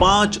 5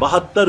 72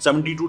72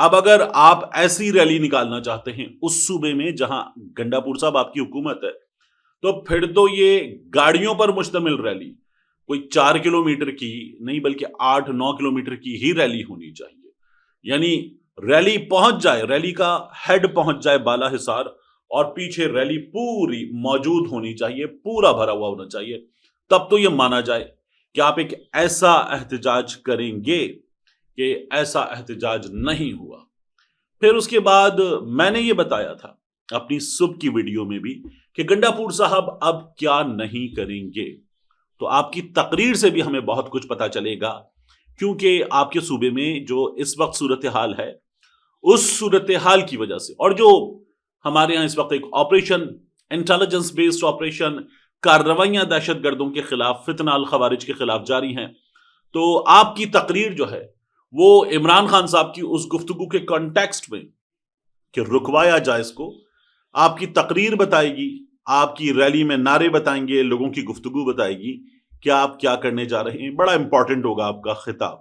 اب اگر آپ ایسی ریلی نکالنا چاہتے ہیں اس صوبے میں جہاں گنڈاپور صاحب آپ کی حکومت ہے، تو پھر تو یہ گاڑیوں پر مشتمل ریلی کوئی 4 کلومیٹر کی نہیں بلکہ 8-9 کلومیٹر کی ہی ریلی ہونی چاہیے. یعنی ریلی پہنچ جائے، ریلی کا ہیڈ پہنچ جائے بالا حصار، اور پیچھے ریلی پوری موجود ہونی چاہیے، پورا بھرا ہوا ہونا چاہیے. تب تو یہ مانا جائے کہ آپ ایک ایسا احتجاج کریں گے کہ ایسا احتجاج نہیں ہوا. پھر اس کے بعد میں نے یہ بتایا تھا اپنی صبح کی ویڈیو میں بھی کہ گنڈاپور صاحب اب کیا نہیں کریں گے. تو آپ کی تقریر سے بھی ہمیں بہت کچھ پتا چلے گا، کیونکہ آپ کے صوبے میں جو اس وقت صورتحال ہے، اس صورتحال کی وجہ سے، اور جو ہمارے ہاں اس وقت ایک آپریشن، انٹیلیجنس بیسڈ آپریشن، کارروائیاں دہشت گردوں کے خلاف، فتنہ الخوارج کے خلاف جاری ہیں. تو آپ کی تقریر جو ہے وہ عمران خان صاحب کی اس گفتگو کے کانٹیکسٹ میں کہ رکوایا جائے اس کو، آپ کی تقریر بتائے گی، آپ کی ریلی میں نعرے بتائیں گے، لوگوں کی گفتگو بتائے گی کہ آپ کیا کرنے جا رہے ہیں. بڑا امپورٹنٹ ہوگا آپ کا خطاب،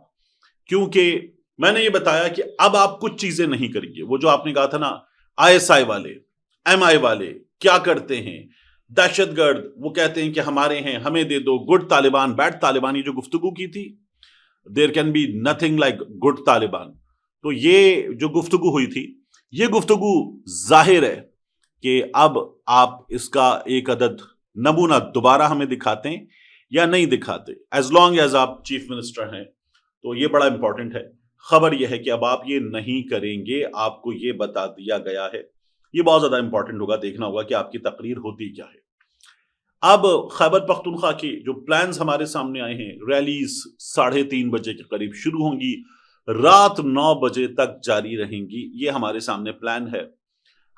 کیونکہ میں نے یہ بتایا کہ اب آپ کچھ چیزیں نہیں کریں گے. وہ جو آپ نے کہا تھا نا ISI والے، MI والے کیا کرتے ہیں، دہشت گرد، وہ کہتے ہیں کہ ہمارے ہیں، ہمیں دے دو، گڈ طالبان بیڈ طالبان، یہ جو گفتگو کی تھی، there can be nothing like good Taliban. تو یہ جو گفتگو ہوئی تھی، یہ گفتگو ظاہر ہے کہ اب آپ اس کا ایک عدد نمونہ دوبارہ ہمیں دکھاتے ہیں یا نہیں دکھاتے. ایز لانگ ایز آپ چیف منسٹر ہیں تو یہ بڑا امپورٹنٹ ہے. خبر یہ ہے کہ اب آپ یہ نہیں کریں گے، آپ کو یہ بتا دیا گیا ہے. یہ بہت زیادہ امپورٹنٹ ہوگا، دیکھنا ہوگا کہ آپ کی تقریر ہوتی کیا ہے. اب خیبر پختونخوا کے جو پلانز ہمارے سامنے آئے ہیں، ریلیز 3:30 بجے کے قریب شروع ہوں گی، رات 9 بجے تک جاری رہیں گی. یہ ہمارے سامنے پلان ہے.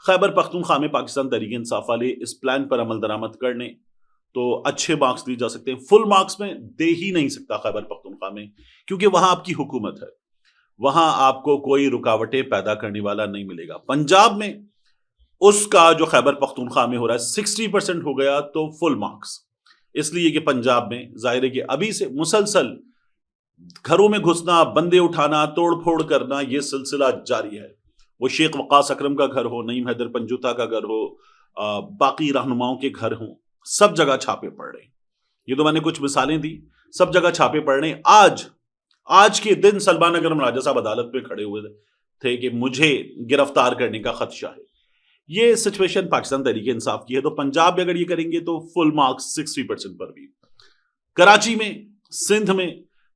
خیبر پختونخوا میں پاکستان تحریک انصاف والے اس پلان پر عمل درآمد کر لیں تو اچھے مارکس دی جا سکتے ہیں. فل مارکس میں دے ہی نہیں سکتا خیبر پختونخوا میں، کیونکہ وہاں آپ کی حکومت ہے، وہاں آپ کو کوئی رکاوٹیں پیدا کرنے والا نہیں ملے گا. پنجاب میں اس کا جو خیبر پختونخوا میں ہو رہا ہے 60% ہو گیا تو فل مارکس، اس لیے کہ پنجاب میں ظاہر ہے کہ ابھی سے مسلسل گھروں میں گھسنا، بندے اٹھانا، توڑ پھوڑ کرنا، یہ سلسلہ جاری ہے. وہ شیخ وقاص اکرم کا گھر ہو، نعیم حیدر پنجوتا کا گھر ہو، باقی رہنماؤں کے گھر ہوں، سب جگہ چھاپے پڑ رہے ہیں. یہ تو میں نے کچھ مثالیں دی، سب جگہ چھاپے پڑ رہے ہیں. آج کے دن سلمان اکرم راجہ صاحب عدالت پہ کھڑے ہوئے تھے کہ مجھے گرفتار کرنے کا خدشہ ہے. یہ سچویشن پاکستان تحریک انصاف کی ہے. تو پنجاب میں اگر یہ کریں گے تو فل مارکس 60% پر بھی. کراچی میں، سندھ میں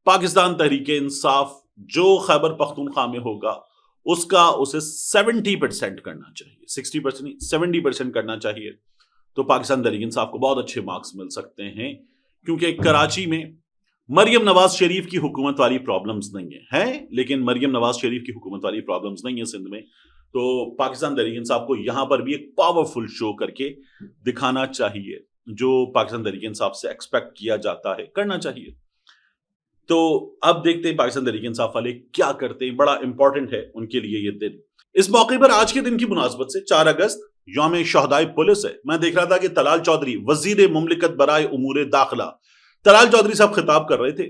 پاکستان تحریک انصاف جو خیبر پختونخوا میں ہوگا اس کا اسے 70% کرنا چاہیے، 60% نہیں 70% کرنا چاہیے. تو پاکستان تحریک انصاف کو بہت اچھے مارکس مل سکتے ہیں، کیونکہ کراچی میں مریم نواز شریف کی حکومت والی پرابلمز نہیں ہیں، لیکن مریم نواز شریف کی حکومت والی پرابلمز نہیں ہیں سندھ میں. تو پاکستان تحریک انصاف کو یہاں پر بھی ایک پاورفل شو کر کے دکھانا چاہیے، جو پاکستان تحریک انصاف سے ایکسپیکٹ کیا جاتا ہے، کرنا چاہیے. تو اب دیکھتے ہیں پاکستان تحریک انصاف والے کیا کرتے ہیں. بڑا امپورٹنٹ ہے ان کے لیے یہ دن. اس موقع پر آج کے دن کی مناسبت سے 4 اگست یوم شہدائے پولیس ہے. میں دیکھ رہا تھا کہ طلال چودھری وزیر مملکت برائے امور داخلہ، طلال چودھری صاحب خطاب کر رہے تھے،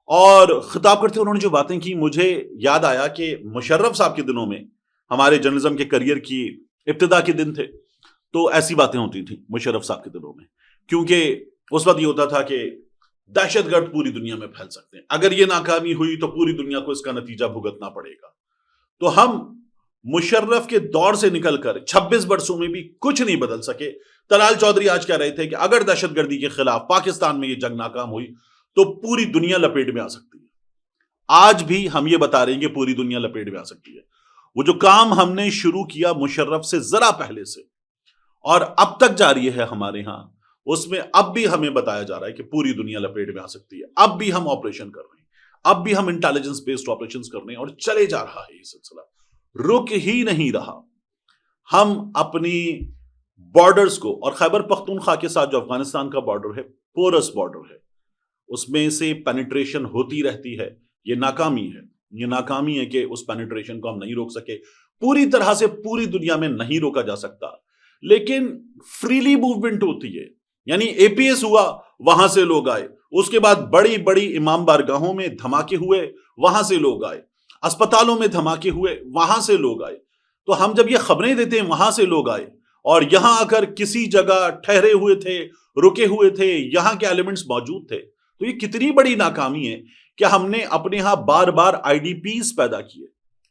اور خطاب کرتے انہوں نے جو باتیں کی مجھے یاد آیا کہ مشرف صاحب کے دنوں میں، ہمارے جرنلزم کے کریئر کی ابتدا کے دن تھے، تو ایسی باتیں ہوتی تھیں مشرف صاحب کے دنوں میں، کیونکہ اس وقت یہ ہوتا تھا کہ دہشت گرد پوری دنیا میں پھیل سکتے ہیں، اگر یہ ناکامی ہوئی تو پوری دنیا کو اس کا نتیجہ بھگتنا پڑے گا. تو ہم مشرف کے دور سے نکل کر 26 برسوں میں بھی کچھ نہیں بدل سکے. طلال چودھری آج کہہ رہے تھے کہ اگر دہشت گردی کے خلاف پاکستان میں یہ جنگ ناکام ہوئی تو پوری دنیا لپیٹ میں آ سکتی ہے. آج بھی ہم یہ بتا رہے ہیں کہ پوری دنیا لپیٹ میں آ سکتی ہے. وہ جو کام ہم نے شروع کیا مشرف سے ذرا پہلے سے اور اب تک جاری ہے ہمارے ہاں، اس میں اب بھی ہمیں بتایا جا رہا ہے کہ پوری دنیا لپیٹ میں آ سکتی ہے. اب بھی ہم آپریشن کر رہے ہیں، اب بھی ہم انٹیلیجنس بیسڈ آپریشن کر رہے ہیں، اور چلے جا رہا ہے یہ سلسلہ، رک ہی نہیں رہا. ہم اپنی بارڈرز کو، اور خیبر پختونخوا کے ساتھ جو افغانستان کا بارڈر ہے، پورس بارڈر ہے، اس میں سے پینیٹریشن ہوتی رہتی ہے. یہ ناکامی ہے کہ اس پینیٹریشن کو ہم نہیں روک سکے. پوری طرح سے پوری دنیا میں نہیں روکا جا سکتا، لیکن فریلی موومنٹ ہوتی ہے. یعنی APS ہوا، وہاں سے لوگ آئے، اس کے بعد بڑی بڑی امام بارگاہوں میں دھماکے ہوئے، وہاں سے لوگ آئے. اسپتالوں میں دھماکے ہوئے، وہاں سے لوگ آئے. تو ہم جب یہ خبریں دیتے ہیں وہاں سے لوگ آئے اور یہاں آ کر کسی جگہ ٹھہرے ہوئے تھے، رکے ہوئے تھے، یہاں کے ایلیمنٹس موجود تھے، تو یہ کتنی بڑی ناکامی ہے کہ ہم نے اپنے ہاں بار بار آئی ڈی پیز پیدا کیے،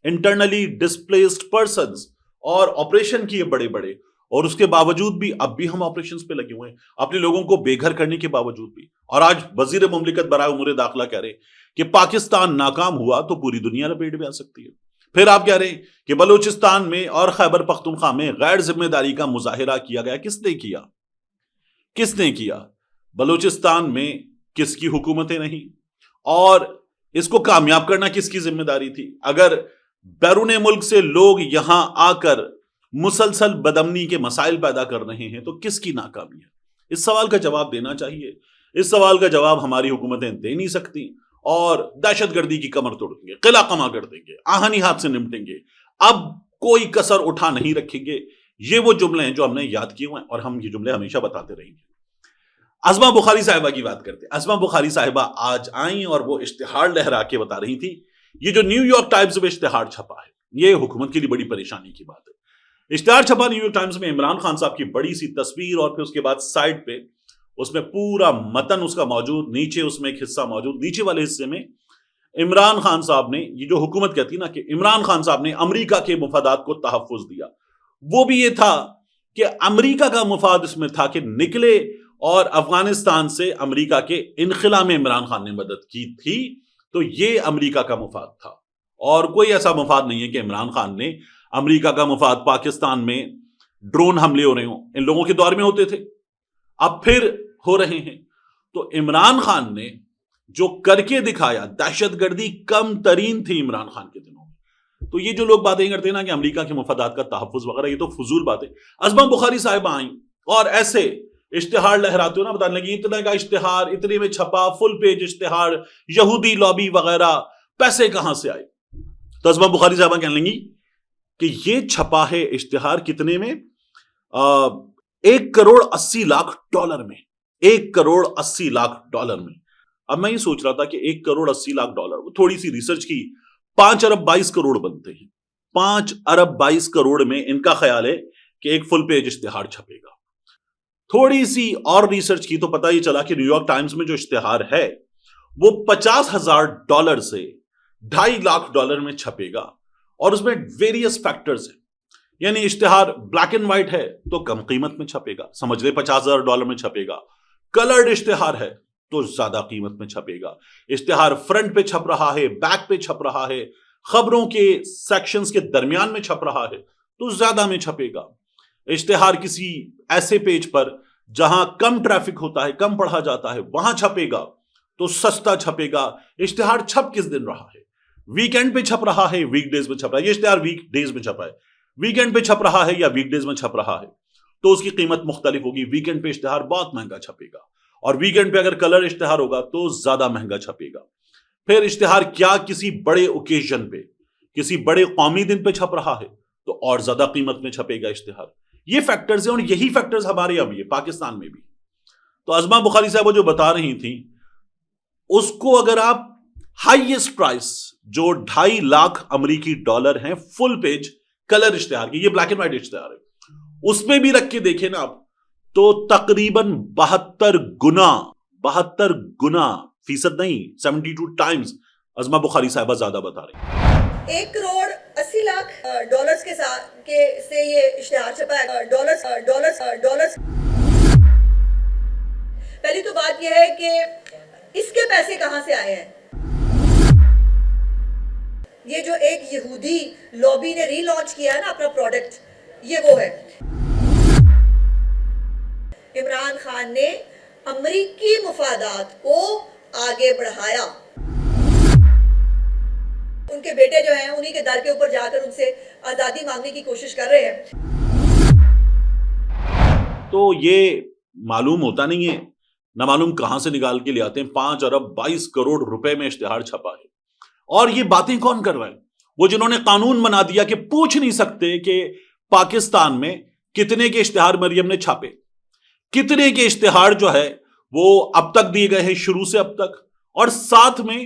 انٹرنلی ڈسپلیسڈ پرسنز، اور آپریشن کیے بڑے بڑے، اور اس کے باوجود بھی اب بھی ہم آپریشنز پہ لگے ہوئے ہیں اپنے لوگوں کو بے گھر کرنے کے باوجود بھی. اور آج وزیر مملکت برائے امور داخلہ کہہ رہے کہ پاکستان ناکام ہوا تو پوری دنیا لپیٹ میں آ سکتی ہے. پھر آپ کہہ رہے ہیں کہ بلوچستان میں اور خیبر پختونخوا میں غیر ذمہ داری کا مظاہرہ کیا گیا. کس نے کیا؟ کس نے کیا؟ بلوچستان میں کس کی حکومتیں نہیں؟ اور اس کو کامیاب کرنا کس کی ذمہ داری تھی؟ اگر بیرون ملک سے لوگ یہاں آ کر مسلسل بدامنی کے مسائل پیدا کر رہے ہیں تو کس کی ناکامی ہے؟ اس سوال کا جواب دینا چاہیے. اس سوال کا جواب ہماری حکومتیں دے نہیں سکتی، اور دہشت گردی کی کمر توڑ دیں گے، قلعہ قمع کر دیں گے، آہنی ہاتھ سے نمٹیں گے، اب کوئی کسر اٹھا نہیں رکھیں گے. یہ وہ جملے ہیں جو ہم نے یاد کیے ہوئے ہیں اور ہم یہ جملے ہمیشہ بتاتے رہیں گے. ازما بخاری صاحبہ کی بات کرتے ہیں. ازما بخاری صاحبہ آج آئیں اور وہ اشتہار لہرا کے بتا رہی تھی یہ جو نیو یارک ٹائمز میں اشتہار چھپا ہے یہ حکومت کے لیے بڑی پریشانی کی بات ہے. اشتہار چھپا نیو یارک ٹائمز میں عمران خان صاحب کی بڑی سی تصویر، اور پھر اس کے بعد سائڈ پہ اس میں پورا متن اس کا موجود، نیچے اس میں ایک حصہ موجود، نیچے والے حصے میں عمران خان صاحب نے، یہ جو حکومت کہتی ہے نا کہ عمران خان صاحب نے امریکہ کے مفادات کو تحفظ دیا، وہ بھی یہ تھا کہ امریکہ کا مفاد اس میں تھا کہ نکلے، اور افغانستان سے امریکہ کے انخلا میں عمران خان نے مدد کی تھی، تو یہ امریکہ کا مفاد تھا. اور کوئی ایسا مفاد نہیں ہے کہ عمران خان نے امریکہ کا مفاد پاکستان میں ڈرون حملے ہو رہے ہوں، ان لوگوں کے دور میں ہوتے تھے، اب پھر ہو رہے ہیں. تو عمران خان نے جو کر کے دکھایا، دہشت گردی کم ترین تھی عمران خان کے دنوں میں. تو یہ جو لوگ باتیں کرتے ہیں نا کہ امریکہ کے مفادات کا تحفظ وغیرہ، یہ تو فضول باتیں. ازما بخاری صاحبہ آئیں اور ایسے اشتہار لہراتے ہو نا، بتانے لگی اتنے کا اشتہار، اتنے میں چھپا، فل پیج اشتہار، یہودی لابی وغیرہ، پیسے کہاں سے آئے؟ تو ازما بخاری صاحبہ کہنے لگی کہ یہ چھپا ہے اشتہار کتنے میں؟ 1,80,00,000 میں. 1,80,00,000 میں. اب میں یہ سوچ رہا تھا کہ 1,80,00,000 تھوڑی سی ریسرچ کی، 5 ارب 22 کروڑ بنتے ہیں. 5 ارب 22 کروڑ میں ان کا خیال ہے کہ ایک فل پیج اشتہار چھپے گا. تھوڑی سی اور ریسرچ کی تو پتہ یہ چلا کہ نیو یارک ٹائمز میں جو اشتہار ہے وہ $50,000 سے $2.5 میں چھپے گا، اور اس میں ویریس فیکٹرز ہیں. یعنی اشتہار بلیک اینڈ وائٹ ہے تو کم قیمت میں چھپے گا، سمجھ لے $50,000 میں چھپے گا. کلرڈ اشتہار ہے تو زیادہ قیمت میں چھپے گا. اشتہار فرنٹ پہ چھپ رہا ہے، بیک پہ چھپ رہا ہے، خبروں کے سیکشنز کے درمیان میں چھپ رہا ہے تو زیادہ میں چھپے گا. اشتہار کسی ایسے پیج پر جہاں کم ٹریفک ہوتا ہے، کم پڑھا جاتا ہے، وہاں چھپے گا تو سستا چھپے گا. اشتہار چھپ کس دن رہا ہے؟ ویکینڈ پہ چھپ رہا ہے، ویک ڈیز میں چھپ رہا ہے. یہ اشتہار ویک ڈیز میں چھپا ہے، ویکینڈ پہ چھپ رہا ہے یا ویک ڈیز میں چھپ رہا ہے تو اس کی قیمت مختلف ہوگی. ویکینڈ پہ اشتہار بہت مہنگا چھپے گا، اور ویکینڈ پہ اگر کلر اشتہار ہوگا تو زیادہ مہنگا چھپے گا. پھر اشتہار کیا کسی بڑے اوکیزن پہ، کسی بڑے قومی دن پہ چھپ رہا ہے تو اور زیادہ قیمت میں چھپے گا اشتہار. یہ فیکٹرز ہیں، اور یہی فیکٹرز ہمارے یہاں بھی ہے، پاکستان میں بھی. تو ازما بخاری صاحب جو بتا رہی تھیں اس کو اگر آپ ہائیسٹ پرائس جو $2.5 امریکی ہیں فل پیج کلر اشتہار کی، یہ بلیک اینڈ وائٹ اشتہار ہے، اس میں بھی رکھ کے دیکھیں نا آپ تو تقریباً 72 گنا فیصد نہیں، 72 ٹائمز ازما بخاری صاحبہ زیادہ بتا رہی. $1,80,00,000 کے ساتھ سے یہ اشتہار چھپا ہے. ڈالرز. پہلی تو بات یہ ہے کہ اس کے پیسے کہاں سے آئے ہیں؟ یہ جو ایک یہودی لابی نے ری لانچ کیا ہے نا اپنا پروڈکٹ، یہ وہ ہے. عمران خان نے امریکی مفادات کو آگے بڑھایا. ان کے بیٹے جو ہیں انہی کے در کے اوپر جا کر ان سے آزادی مانگنے کی کوشش کر رہے ہیں. تو یہ معلوم ہوتا نہیں ہے، نہ معلوم کہاں سے نکال کے لے آتے ہیں. 5 ارب 22 کروڑ روپے میں اشتہار چھپا ہے. اور یہ باتیں کون کر رہے ہیں؟ وہ جنہوں نے قانون بنا دیا کہ پوچھ نہیں سکتے کہ پاکستان میں کتنے کے اشتہار مریم نے چھاپے، کتنے کے اشتہار جو ہے وہ اب تک دیے گئے ہیں شروع سے اب تک، اور ساتھ میں